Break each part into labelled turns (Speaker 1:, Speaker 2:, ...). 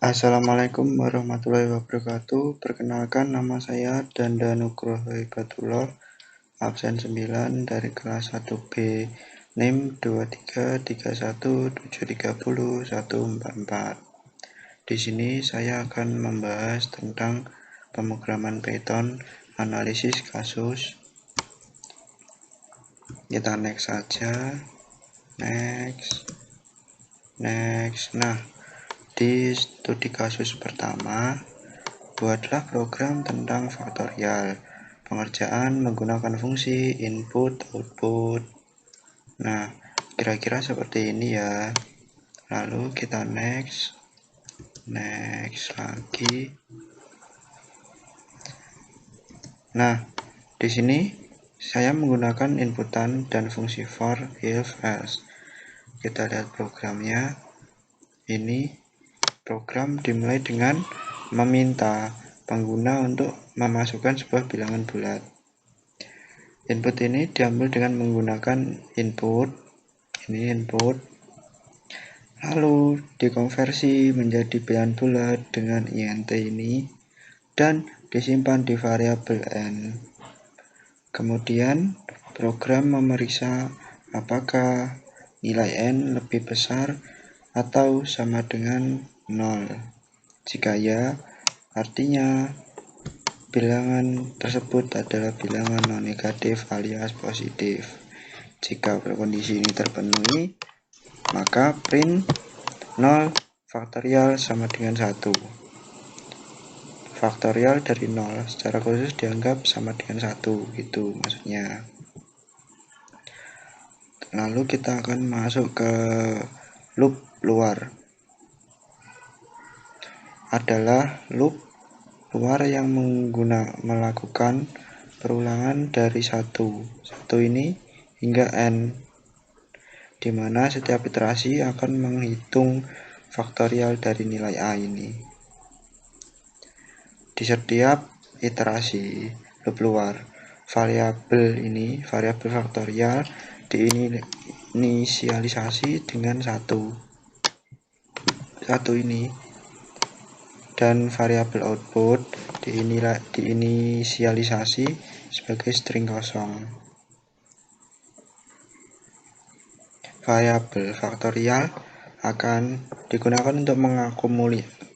Speaker 1: Assalamualaikum warahmatullahi wabarakatuh. Perkenalkan, nama saya Danda Nugroho Hibatullah, absen 9 dari kelas 1B, NIM 2331730144. Di sini saya akan membahas tentang pemrograman Python, analisis kasus. Kita next saja. Next. Nah, di studi kasus pertama, buatlah program tentang faktorial. Pengerjaan menggunakan fungsi input-output. Nah, kira-kira seperti ini ya. Lalu kita next lagi. Nah, di sini saya menggunakan inputan dan fungsi for, if, else. Kita lihat programnya. Ini program dimulai dengan meminta pengguna untuk memasukkan sebuah bilangan bulat. Input ini diambil dengan menggunakan input, lalu dikonversi menjadi bilangan bulat dengan int ini, dan disimpan di variabel n. Kemudian program memeriksa apakah nilai n lebih besar atau sama dengan 0. Jika ya, artinya bilangan tersebut adalah bilangan non-negatif alias positif. Jika kondisi ini terpenuhi, maka print 0 faktorial sama dengan 1. Faktorial dari 0 secara khusus dianggap sama dengan 1, gitu maksudnya. Lalu kita akan masuk ke loop luar. Adalah loop luar yang melakukan perulangan dari 1 ini hingga n, di mana setiap iterasi akan menghitung faktorial dari nilai a ini. Di setiap iterasi loop luar, variabel faktorial diinisialisasi dengan 1 ini, dan variabel output diinisialisasi sebagai string kosong. Variabel faktorial akan digunakan untuk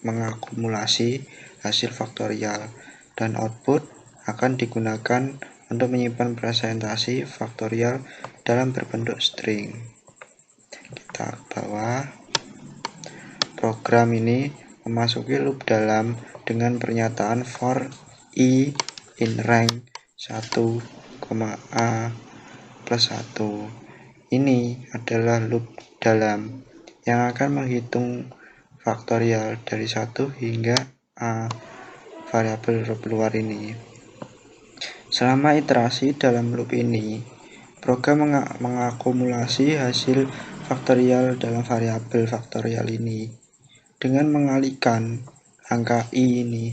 Speaker 1: mengakumulasi hasil faktorial, dan output akan digunakan untuk menyimpan presentasi faktorial dalam berbentuk string. Kita bawah. Program ini memasuki loop dalam dengan pernyataan for i in rank 1, a plus 1. Ini adalah loop dalam yang akan menghitung faktorial dari 1 hingga a, variabel loop luar ini. Selama iterasi dalam loop ini, program mengakumulasi hasil faktorial dalam variabel faktorial ini dengan mengalihkan angka i ini.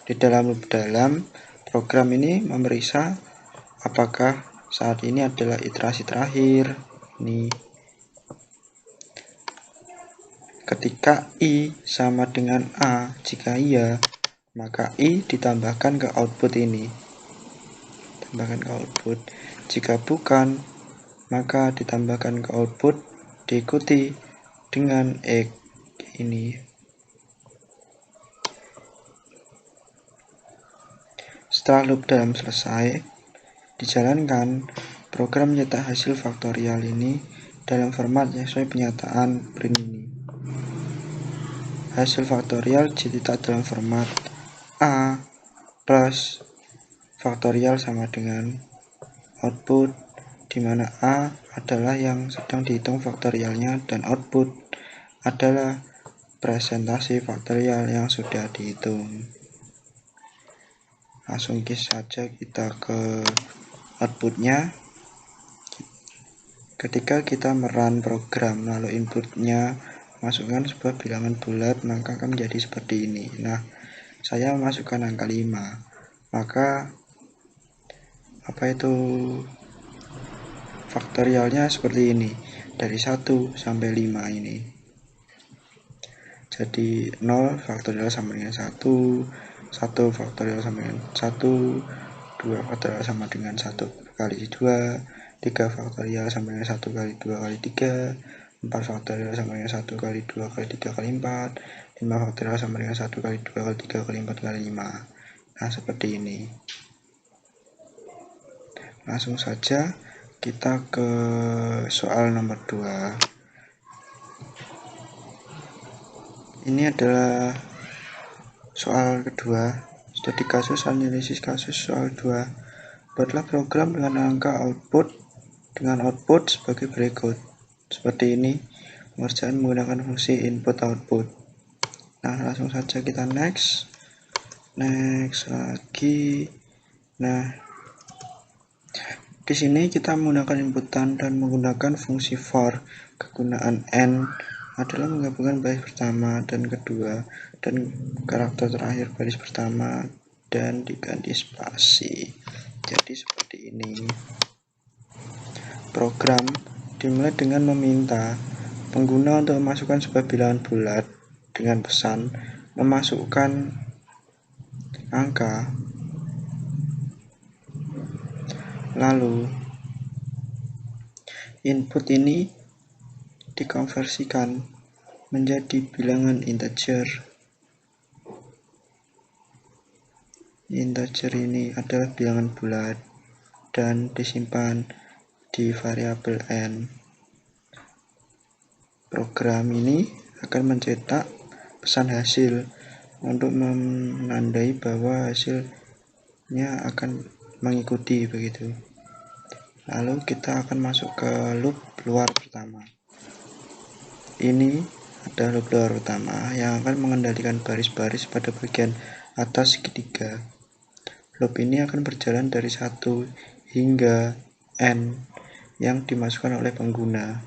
Speaker 1: Di dalam loop dalam, program ini memeriksa apakah saat ini adalah iterasi terakhir. Ini ketika i sama dengan a, jika iya, maka i ditambahkan ke output ini. Jika bukan, maka ditambahkan ke output diikuti dengan x ini. Setelah loop dalam selesai dijalankan, program mencetak hasil faktorial ini dalam format yang sesuai pernyataan print ini. Hasil faktorial dicetak dalam format a plus faktorial sama dengan output, di mana a adalah yang sedang dihitung faktorialnya dan output adalah presentasi faktorial yang sudah dihitung. Langsung saja kita ke outputnya. Ketika kita merun program lalu inputnya masukkan sebuah bilangan bulat, maka akan menjadi seperti ini. Nah, saya memasukkan angka 5, maka faktorialnya seperti ini, dari 1 sampai 5 ini. Jadi 0 faktorial sama dengan 1, 1 faktorial sama dengan 1, 2 faktorial sama dengan 1 kali 2, 3 faktorial sama dengan 1 kali 2 kali 3, 4 faktorial sama dengan 1 kali 2 kali 3 kali 4, 5 faktorial sama dengan 1 kali 2 kali 3 kali 4 kali 5. Nah, seperti ini. Langsung saja kita ke soal nomor 2. Ini adalah soal kedua, studi kasus analisis kasus soal 2. Buatlah program dengan angka output sebagai berikut. Seperti ini, pengerjaan menggunakan fungsi input output. Nah, langsung saja kita next lagi. Nah, di sini kita menggunakan inputan dan menggunakan fungsi for. Kegunaan n adalah menggabungkan baris pertama dan kedua dan karakter terakhir baris pertama dan diganti spasi. Jadi seperti ini. Program dimulai dengan meminta pengguna untuk memasukkan sebuah bilangan bulat dengan pesan memasukkan angka. Lalu input ini dikonversikan menjadi bilangan integer. Integer ini adalah bilangan bulat dan disimpan di variabel n. Program ini akan mencetak pesan hasil untuk menandai bahwa hasilnya akan mengikuti begitu. Lalu kita akan masuk ke loop luar pertama. Ini adalah loop luar pertama yang akan mengendalikan baris-baris pada bagian atas segitiga. Loop ini akan berjalan dari 1 hingga n yang dimasukkan oleh pengguna.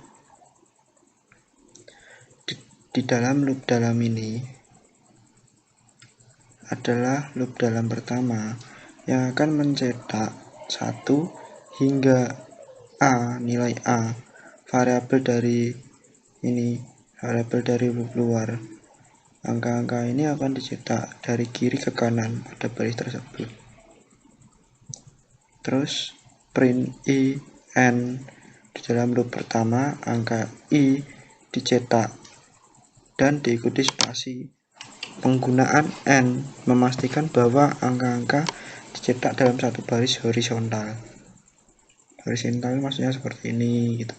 Speaker 1: Di dalam loop dalam ini adalah loop dalam pertama yang akan mencetak 1 hingga a, nilai a, variabel dari loop luar. Angka-angka ini akan dicetak dari kiri ke kanan pada baris tersebut. Terus print i n. Di dalam loop pertama, angka i dicetak dan diikuti spasi. Penggunaan n memastikan bahwa angka-angka dicetak dalam satu baris horizontal. Horizontal maksudnya seperti ini gitu.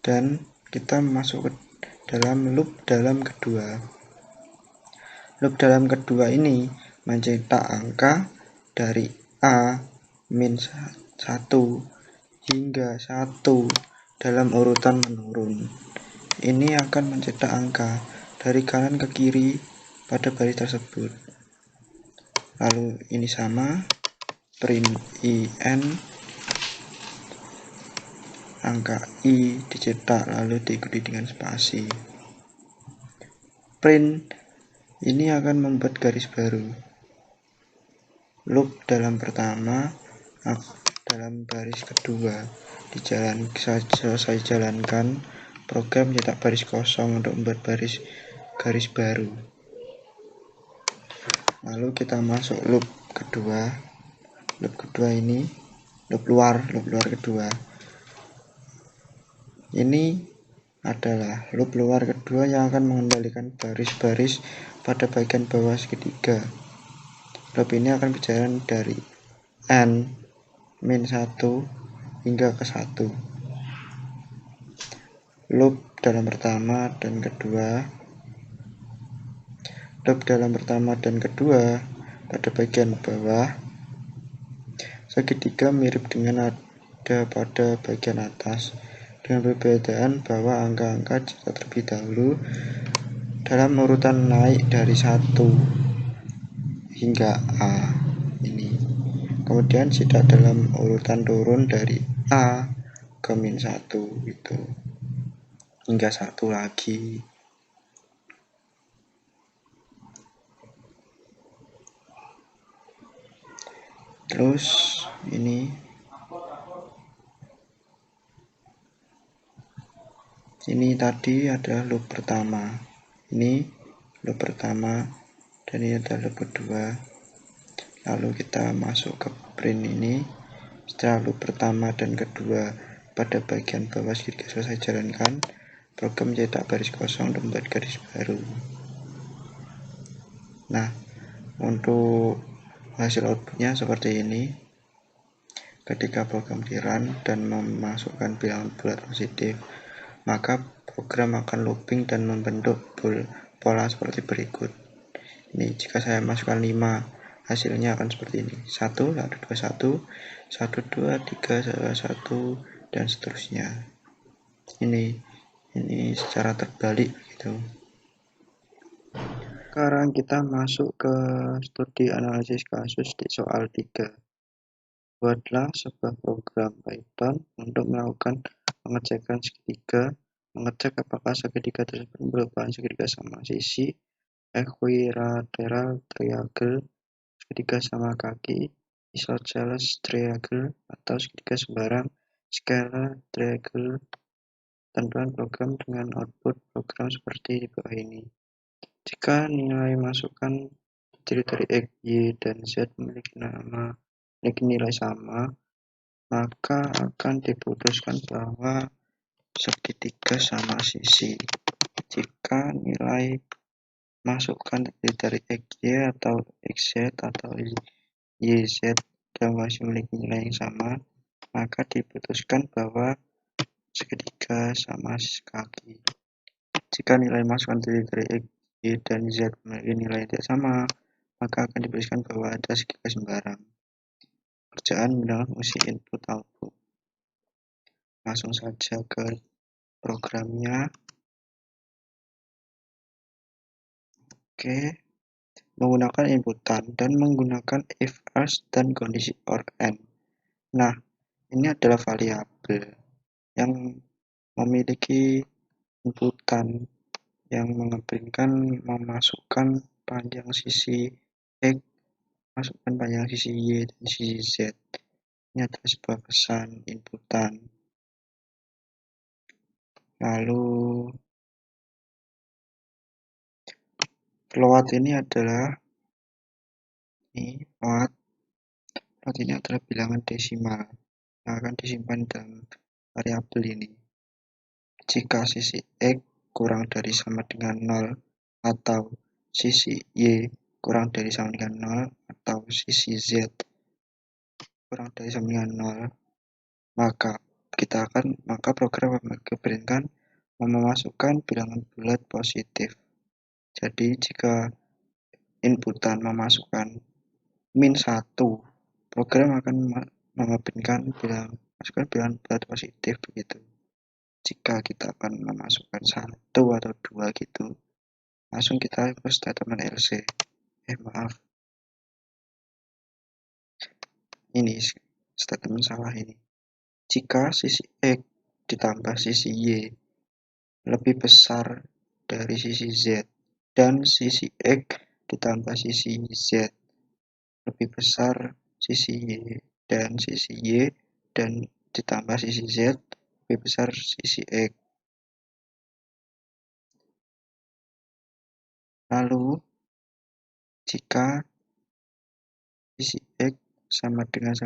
Speaker 1: Dan kita masuk ke dalam loop dalam kedua. Loop dalam kedua ini mencetak angka dari a min 1 hingga 1 dalam urutan menurun. Ini akan mencetak angka dari kanan ke kiri pada baris tersebut. Lalu ini sama, print i n, angka i dicetak lalu diikuti dengan spasi. Print ini akan membuat garis baru. Loop dalam pertama dalam baris kedua selesai jalankan, program cetak baris kosong untuk membuat garis baru. Lalu kita masuk loop kedua. Loop kedua ini loop luar kedua. Ini adalah loop luar kedua yang akan mengendalikan baris-baris pada bagian bawah segitiga. Loop ini akan berjalan dari n min 1 hingga ke 1. Loop dalam pertama dan kedua. Loop dalam pertama dan kedua pada bagian bawah segitiga mirip dengan ada pada bagian atas, dengan perbedaan bahwa angka-angka dicetak terlebih dahulu dalam urutan naik dari 1 hingga a ini, kemudian cetak dalam urutan turun dari a ke min 1 gitu hingga 1 lagi. Terus ini tadi adalah loop pertama. Ini loop pertama dan ini adalah loop kedua. Lalu kita masuk ke print ini. Setelah loop pertama dan kedua pada bagian bawah segitiga selesai jalankan, program mencetak baris kosong dan membuat garis baru. Nah, untuk hasil outputnya seperti ini. Ketika program di run dan memasukkan bilangan bulat positif, maka program akan looping dan membentuk pola seperti berikut. Ini jika saya masukkan 5, hasilnya akan seperti ini. 1, lalu 2, 1, 1, 2, 3, 1, dan seterusnya. Ini secara terbalik gitu. Sekarang kita masuk ke studi analisis kasus di soal 3. Buatlah sebuah program Python untuk melakukan pengecekan segitiga, mengecek apakah segitiga tersebut merupakan segitiga sama sisi, equilateral triangle, segitiga sama kaki, isosceles triangle, atau segitiga sembarang, scalar triangle. Tentukan program dengan output program seperti di bawah ini. Jika nilai masukan dari X, Y, dan Z memiliki nilai sama, maka akan diputuskan bahwa segitiga sama sisi. Jika nilai masukan dari XY atau XZ atau YZ dan masih memiliki nilai yang sama, maka diputuskan bahwa segitiga sama kaki. Jika nilai masukan dari X, Y, dan Z memiliki nilai tidak sama, maka akan diputuskan bahwa ada segitiga sembarang. Kerjaan menggunakan fungsi input-output. Langsung saja ke programnya. Oke, menggunakan inputan dan menggunakan if else dan kondisi or and. Nah, ini adalah variabel yang memiliki inputan yang mengebringkan memasukkan panjang sisi X, masukkan panjang sisi Y dan sisi Z. Ini adalah sebuah pesan inputan. Lalu float ini adalah float ini adalah bilangan desimal yang akan disimpan dalam variabel ini. Jika sisi X kurang dari sama dengan 0 atau sisi Y kurang dari sama dengan 0 atau sisi Z kurang dari sama dengan 0, maka program akan memberikan memasukkan bilangan bulat positif. Jadi jika inputan memasukkan min 1, program akan memberikan masukkan bilangan bulat positif begitu. Jika kita akan memasukkan 1 atau 2 gitu, langsung kita ke statement else. Ini statement salah ini. Jika sisi X ditambah sisi Y lebih besar dari sisi Z dan sisi X ditambah sisi Z lebih besar sisi Y dan sisi Y dan ditambah sisi Z lebih besar sisi X. Lalu jika sisi X sama dengan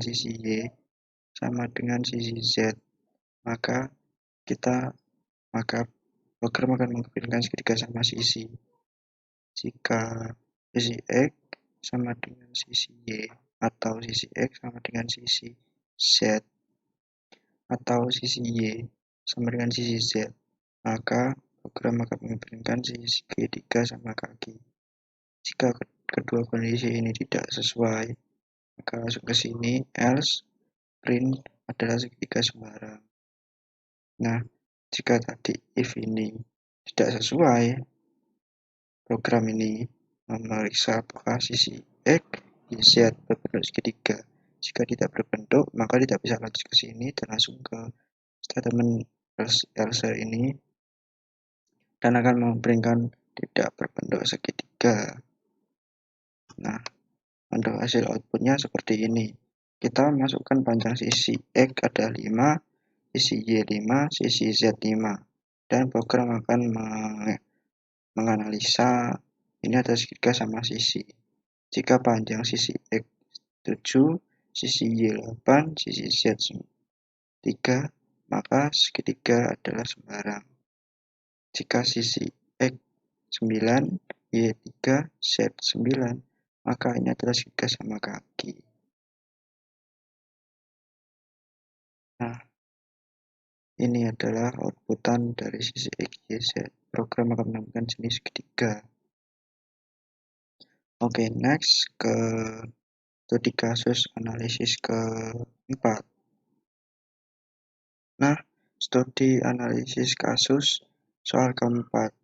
Speaker 1: sisi Y sama dengan sisi Z, maka program akan mengambilkan segitiga sama sisi. Jika sisi X sama dengan sisi Y atau sisi X sama dengan sisi Z atau sisi Y sama dengan sisi Z, maka program akan mengambilkan segitiga sama kaki. Jika kedua kondisi ini tidak sesuai, maka langsung ke sini, else print adalah segitiga sembarang. Nah, jika tadi if ini tidak sesuai, program ini memeriksa apakah sisi X, Y, Z berbentuk segitiga. Jika tidak berbentuk, maka tidak bisa lanjut ke sini dan langsung ke statement else ini dan akan memberikan tidak berbentuk segitiga. Nah, untuk hasil outputnya seperti ini. Kita masukkan panjang sisi X ada 5, sisi Y 5, sisi Z 5. Dan program akan menganalisa ini adalah segitiga sama sisi. Jika panjang sisi X 7, sisi Y 8, sisi Z 3, maka segitiga adalah sembarang. Jika sisi X 9, Y 3, Z 9, maka ini adalah segitiga sama kaki. Nah, ini adalah outputan dari sisi X, Y, Z. Program akan menemukan jenis segitiga. Oke, next ke studi kasus analisis keempat. Nah, studi analisis kasus soal keempat.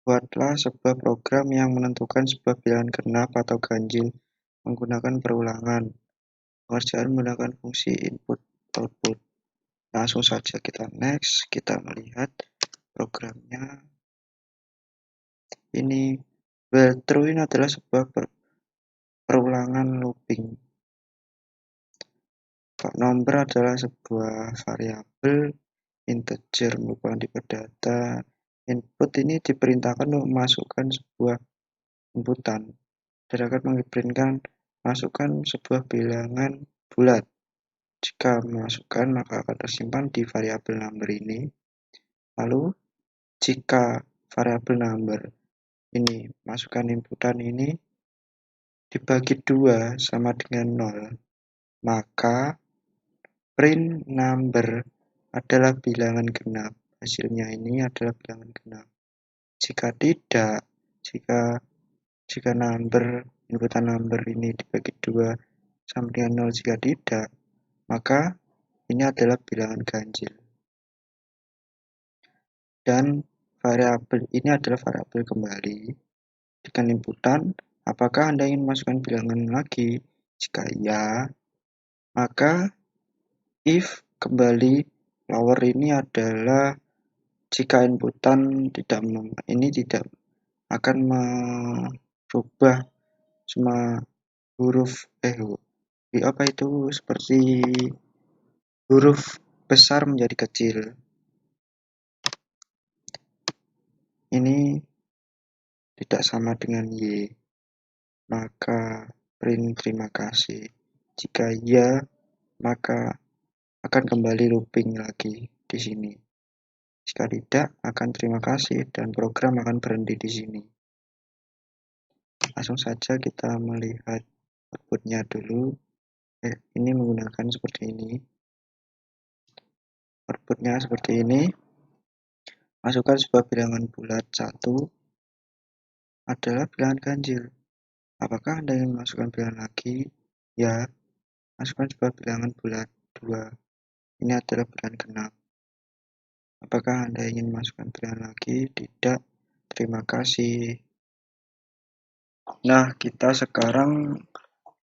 Speaker 1: Buatlah sebuah program yang menentukan sebuah bilangan genap atau ganjil menggunakan perulangan. Pengerjaan menggunakan fungsi input-output. Langsung saja kita next, kita melihat programnya. Ini while true ini adalah sebuah perulangan looping. Number adalah sebuah variabel integer merupakan tipe data. Input ini diperintahkan untuk memasukkan sebuah inputan dan akan mengirimkan masukkan sebuah bilangan bulat. Jika memasukkan maka akan tersimpan di variabel number ini. Lalu jika variabel number ini masukkan inputan ini dibagi 2 sama dengan 0, maka print number adalah bilangan genap. Hasilnya ini adalah bilangan genap. Jika tidak, jika inputan number ini dibagi 2 sama dengan 0, jika tidak, maka ini adalah bilangan ganjil. Dan variabel ini adalah variabel kembali dengan inputan. Apakah Anda ingin memasukkan bilangan lagi? Jika ya, maka if kembali power ini adalah jika inputan tidak akan merubah semua huruf apa itu seperti huruf besar menjadi kecil. Ini tidak sama dengan Y, maka print terima kasih. Jika ya, maka akan kembali looping lagi di sini. Jika tidak, akan terima kasih dan program akan berhenti di sini. Langsung saja kita melihat outputnya dulu. Ini menggunakan seperti ini. Outputnya seperti ini. Masukkan sebuah bilangan bulat 1 adalah bilangan ganjil. Apakah Anda ingin memasukkan bilangan lagi? Ya. Masukkan sebuah bilangan bulat 2. Ini adalah bilangan genap. Apakah Anda ingin memasukkan bilangan lagi? Tidak. Terima kasih. Nah, kita sekarang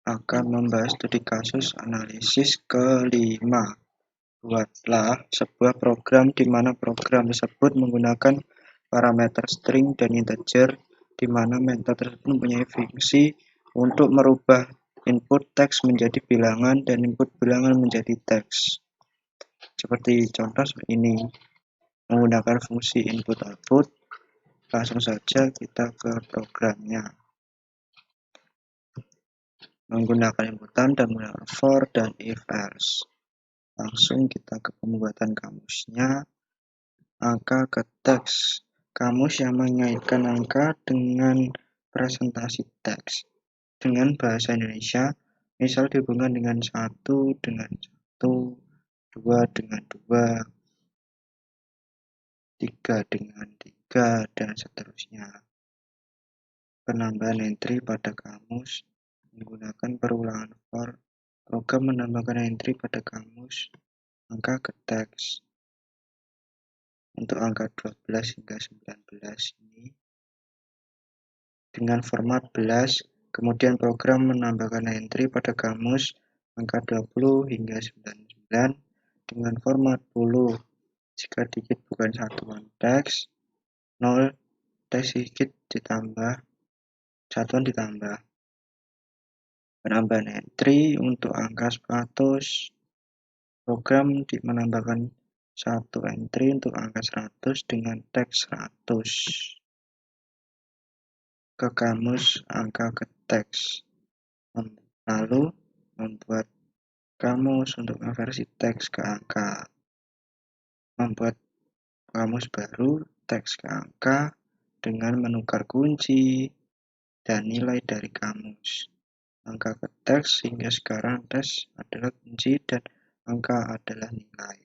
Speaker 1: akan membahas studi kasus analisis kelima. Buatlah sebuah program di mana program tersebut menggunakan parameter string dan integer, di mana metode tersebut mempunyai fungsi untuk merubah input teks menjadi bilangan dan input bilangan menjadi teks. Seperti contoh ini, menggunakan fungsi input-output. Langsung saja kita ke programnya. Menggunakan inputan dan menggunakan for dan if else. Langsung kita ke pembuatan kamusnya. Angka ke teks. Kamus yang mengaitkan angka dengan presentasi teks. Dengan bahasa Indonesia, misal dihubungkan dengan 1 dengan 1, 2 dengan 2, 3 dengan 3, dan seterusnya. Penambahan entry pada kamus menggunakan perulangan for. Program menambahkan entry pada kamus angka ke teks. Untuk angka 12 hingga 19 ini dengan format belas, kemudian program menambahkan entry pada kamus angka 20 hingga 99 dengan format 10. Jika digit bukan satuan teks, 0 teks digit ditambah, satuan ditambah. Penambahan entry untuk angka 100, program menambahkan satu entry untuk angka 100 dengan teks 100. ke kamus angka ke teks. Lalu membuat kamus untuk konversi teks ke angka. Membuat kamus baru teks ke angka dengan menukar kunci dan nilai dari kamus. Angka ke teks sehingga sekarang teks adalah kunci dan angka adalah nilai.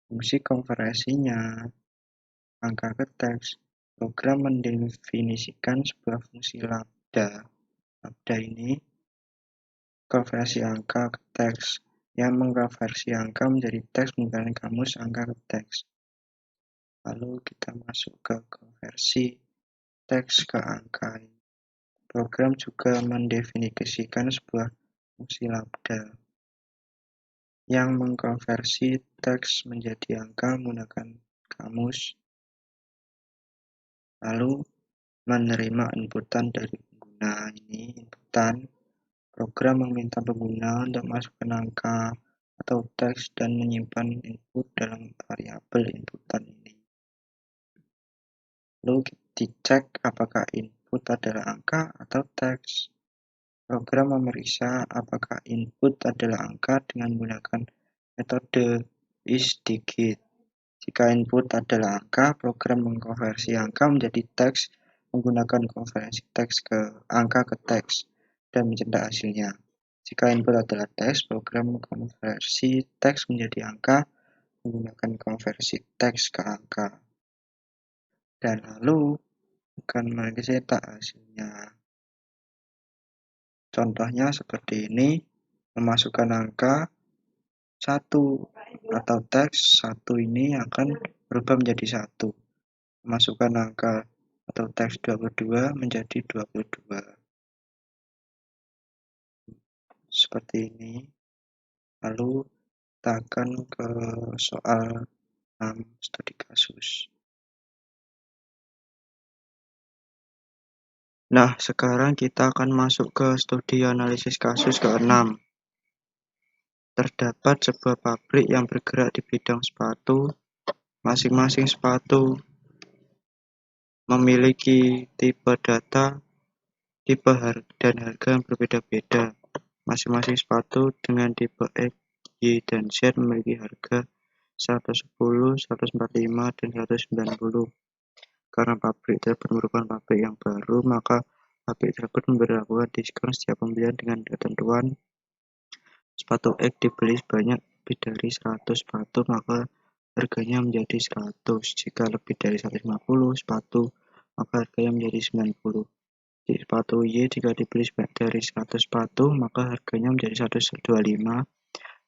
Speaker 1: Fungsi konversinya angka ke teks. Program mendefinisikan sebuah fungsi lambda. Lambda ini konversi angka ke teks yang mengkonversi angka menjadi teks menggunakan kamus angka ke teks. Lalu kita masuk ke konversi teks ke angka. Program juga mendefinisikan sebuah fungsi lambda yang mengkonversi teks menjadi angka menggunakan kamus, lalu menerima inputan dari pengguna. Ini inputan. Program meminta pengguna untuk masukkan angka atau teks dan menyimpan input dalam variabel inputan ini. Lalu dicek apakah input adalah angka atau teks. Program memeriksa apakah input adalah angka dengan menggunakan metode isDigit. Jika input adalah angka, program mengkonversi angka menjadi teks menggunakan konversi teks ke angka ke teks dan mencetak hasilnya. Jika input adalah teks, program mengkonversi teks menjadi angka menggunakan konversi teks ke angka. Dan lalu akan mencetak hasilnya. Contohnya seperti ini, memasukkan angka 1 atau teks 1 ini akan berubah menjadi 1. Memasukkan angka atau teks 22 menjadi 22. Seperti ini. Lalu kita akan ke soal 6 studi kasus. Nah, sekarang kita akan masuk ke studi analisis kasus ke-6. Terdapat sebuah pabrik yang bergerak di bidang sepatu. Masing-masing sepatu memiliki tipe data, tipe dan harga yang berbeda-beda. Masing-masing sepatu dengan tipe X, Y, dan Z memiliki harga 110, 145, dan 190. Karena pabrik tersebut merupakan pabrik yang baru, maka pabrik tersebut memberlakukan diskon setiap pembelian dengan ketentuan sepatu X dibeli sebanyak lebih dari 100 sepatu, maka harganya menjadi 100. Jika lebih dari 150 sepatu, maka harganya menjadi 90. Di sepatu Y, jika dibeli sebanyak dari 100 sepatu, maka harganya menjadi 125.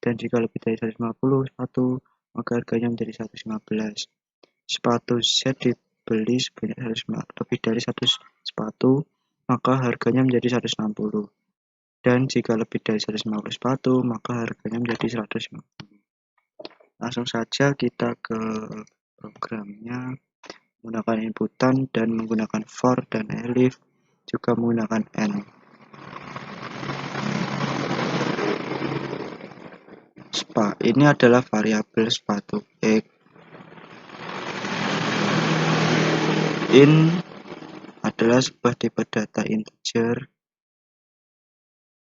Speaker 1: Dan jika lebih dari 150 sepatu, maka harganya menjadi 115. Sepatu Z dibeli sebanyak lebih dari 100 sepatu, maka harganya menjadi 160. Dan jika lebih dari 150 sepatu, maka harganya menjadi 150. Langsung saja kita ke programnya, menggunakan inputan dan menggunakan for dan elif, juga menggunakan and. Ini adalah variabel sepatu X. In adalah sebuah tipe data integer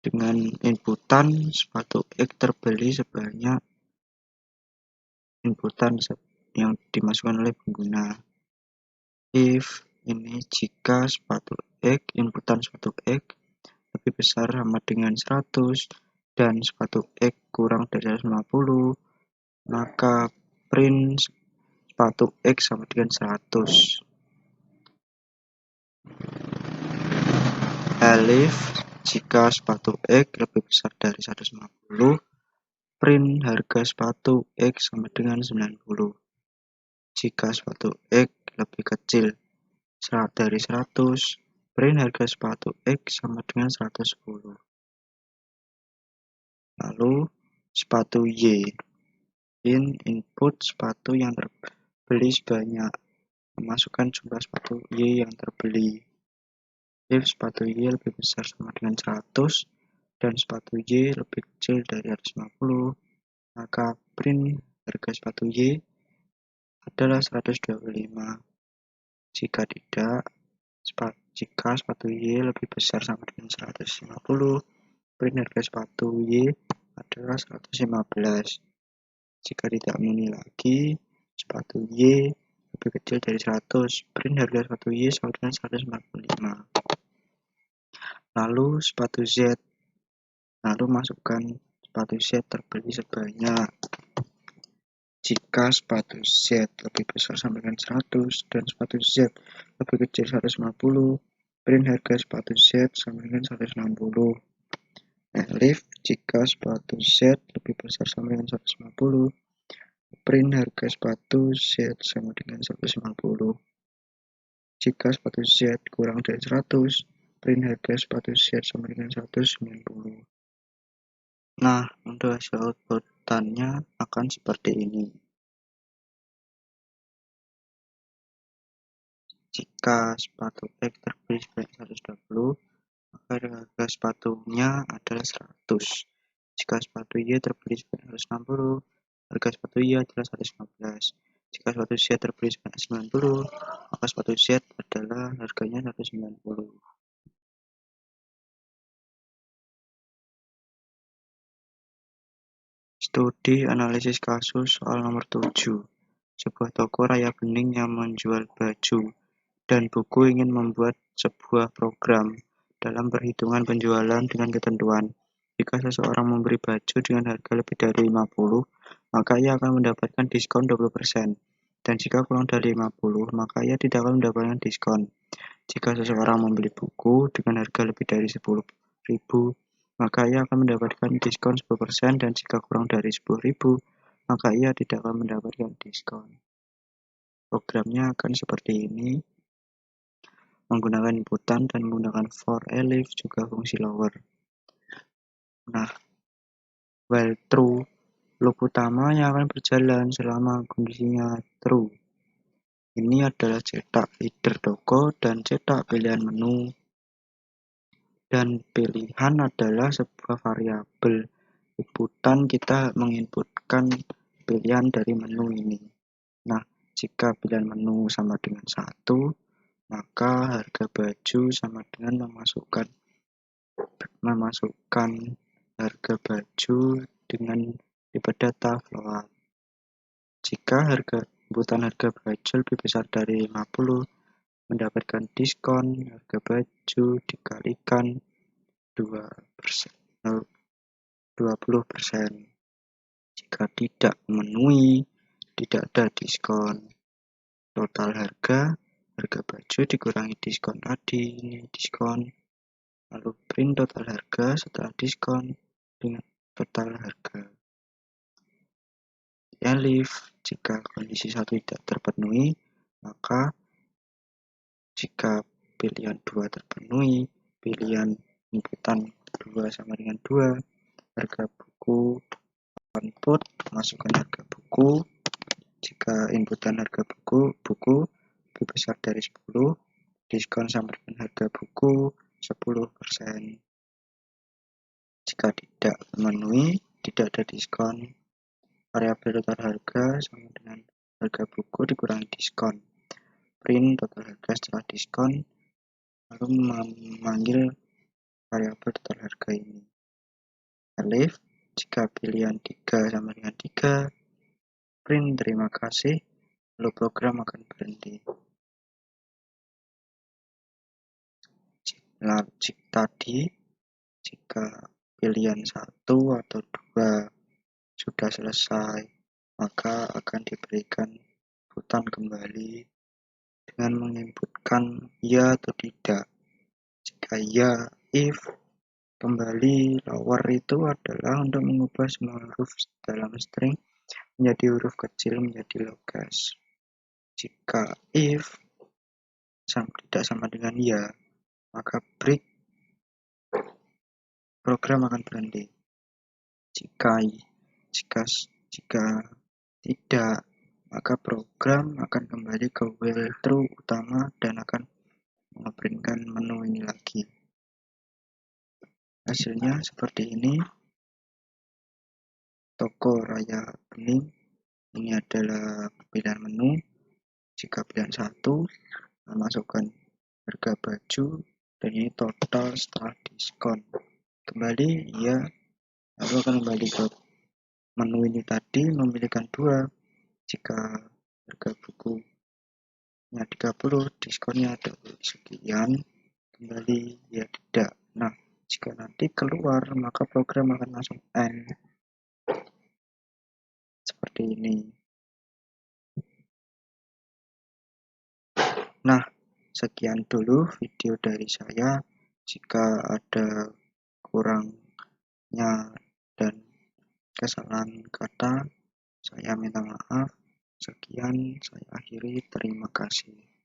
Speaker 1: dengan inputan sepatu X terbeli sebanyak inputan yang dimasukkan oleh pengguna. If ini jika sepatu X, inputan sepatu X lebih besar sama dengan 100 dan sepatu X kurang dari 150, maka print sepatu X sama dengan 100. Elif jika sepatu X lebih besar dari 150, print harga sepatu X sama dengan 90. Jika sepatu X lebih kecil dari 100, print harga sepatu X sama dengan 110. Lalu sepatu Y. Input sepatu yang terbeli sebanyak, memasukkan jumlah sepatu Y yang terbeli. If sepatu Y lebih besar sama dengan 100 dan sepatu Y lebih kecil dari 150, maka print harga sepatu Y adalah 125. Jika tidak, Jika sepatu Y lebih besar sama dengan 150, print harga sepatu Y adalah 115. Jika tidak memenuhi lagi, sepatu Y lebih kecil dari 100, print harga sepatu Y sama dengan 145. Lalu sepatu Z, lalu masukkan sepatu Z terbeli sebanyak. Jika sepatu Z lebih besar sama dengan 100 dan sepatu Z lebih kecil 150, print harga sepatu Z sama dengan 160. Elif, jika sepatu Z lebih besar sama dengan 150, print harga sepatu Z sama dengan 150. Jika sepatu Z kurang dari 100, print harga sepatu Z sama dengan 190. Nah, untuk hasil outputannya akan seperti ini. Jika sepatu X terbeli sebanyak 120, maka harga sepatunya adalah 100. Jika sepatu Y terbeli sebanyak 160, harga sepatu Y adalah 115. Jika sepatu Z terbeli sebanyak 90, maka sepatu Z adalah harganya 190. Studi analisis kasus soal nomor 7. Sebuah toko raya bening yang menjual baju dan buku ingin membuat sebuah program dalam perhitungan penjualan dengan ketentuan. Jika seseorang memberi baju dengan harga lebih dari 50, maka ia akan mendapatkan diskon 20%. Dan jika kurang dari 50, maka ia tidak akan mendapatkan diskon. Jika seseorang membeli buku dengan harga lebih dari 10.000, maka ia akan mendapatkan diskon 10%, dan jika kurang dari 10.000, maka ia tidak akan mendapatkan diskon. Programnya akan seperti ini, menggunakan inputan dan menggunakan for, elif, juga fungsi lower. Nah, while true, loop utama yang akan berjalan selama kondisinya true. Ini adalah cetak header toko dan cetak pilihan menu. Dan pilihan adalah sebuah variabel. Inputan kita menginputkan pilihan dari menu ini. Nah, jika pilihan menu sama dengan 1, maka harga baju sama dengan memasukkan harga baju dengan tipe data float. Jika inputan harga baju lebih besar dari 50, mendapatkan diskon harga baju dikalikan 20%. Jika tidak memenuhi, tidak ada diskon. Total harga baju dikurangi diskon tadi, ini diskon. Lalu print total harga setelah diskon dengan total harga. Elif, jika kondisi 1 tidak terpenuhi, maka jika pilihan 2 terpenuhi, pilihan inputan 2 sama dengan 2, harga buku input, masukkan harga buku. Jika inputan harga buku lebih besar dari 10, diskon sama dengan harga buku 10%. Jika tidak memenuhi, tidak ada diskon. Variabel total harga sama dengan harga buku dikurangi diskon. Print total harga setelah diskon, lalu memanggil variabel total harga ini. Elif, jika pilihan 3 sama dengan 3, print terima kasih, lalu program akan berhenti. Logik tadi, jika pilihan 1 atau 2 sudah selesai, maka akan diberikan inputan kembali dengan menginputkan ya atau tidak. Jika ya, if, kembali lower itu adalah untuk mengubah semua huruf dalam string menjadi huruf kecil menjadi logas. Jika if tidak sama dengan ya, maka break, program akan berhenti. Jika tidak, maka program akan kembali ke while true utama dan akan memprintkan menu ini lagi. Hasilnya seperti ini. Toko raya bening, ini adalah pilihan menu. Jika pilihan 1, masukkan harga baju, dan ini total setelah diskon. Kembali ya, lalu akan kembali ke menu ini tadi, memilihkan 2. Jika harga bukunya 30, diskonnya ada sekian, kembali ya tidak. Nah, jika nanti keluar, maka program akan langsung end seperti ini. Nah, sekian dulu video dari saya. Jika ada kurangnya dan kesalahan kata, saya minta maaf. Sekian, saya akhiri. Terima kasih.